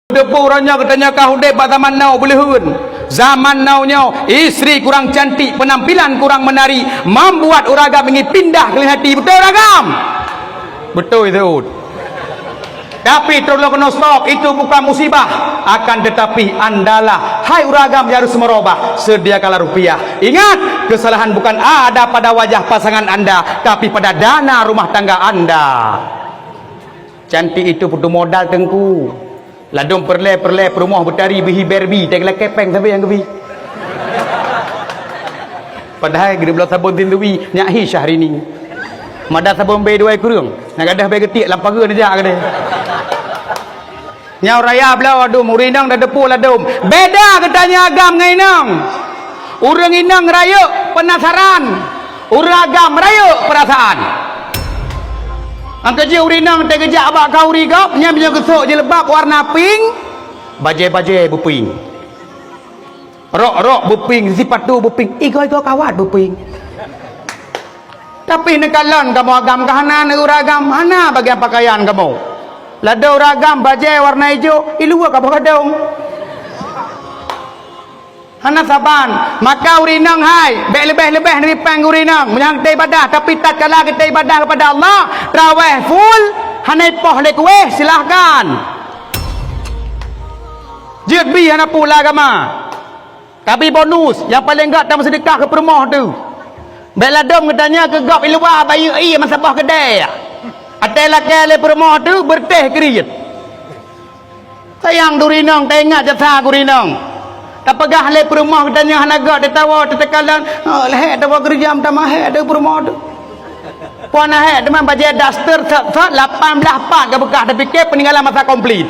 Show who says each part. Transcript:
Speaker 1: Depu orangnya katanya kau debat zaman now boleh hun. Zaman now nya isteri kurang cantik, penampilan kurang menari, membuat uragam ingin pindah ke hati. Betul uragam? Betul itu. Tapi tolong kena stop, itu bukan musibah. Akan tetapi andalah, hai uragam yang harus merubah. Sediakanlah rupiah. Ingat, kesalahan bukan ada pada wajah pasangan anda, tapi pada dana rumah tangga anda. Cantik itu butuh modal tengku. Ladung perle perumah bertari bihi berbi teglah kepeng sampai yang kebi. Padahal gede belah sabun tindui nyahi syahri ni. Mada sabun be dua kurung. Nak gadah be getik lampar ke dia kata. Nyau raya belah adum urinang dah depu ladum. Beda katanya agam dengan inang. Urang inang raya penasaran. Urang agam raya perasaan. Angka je urinang teh kejak abak kau rigap nya punya gesok je lebab warna pink baje-baje buping rok buping sifat tu buping igo kawat buping tapi nekalan kamu agam kahana uragam hana bagian pakaian kamu lada uragam baje warna hijau ilua kamu kadang hana saban maka urinang hai lebih dari pang urinang menyang ibadah tapi tak kala kita ibadah kepada Allah raweh full hanai poh lek weh silahkan jid bi hana pula agama tapi bonus yang paling enggak tak sedekah ke perumah tu bela dom katanya ke gap ilwa bayi masa bawah kedai atela kele perumah tu berteh kriit sayang durinang tak ingat jasa kurinang tak pegah le perumah katanya hanaga dia tawa tetekalan leh tawa gerjam tamah ada perumah tu puan he deman baje duster 18 part ke bekas tapi ke peninggalan masa komplit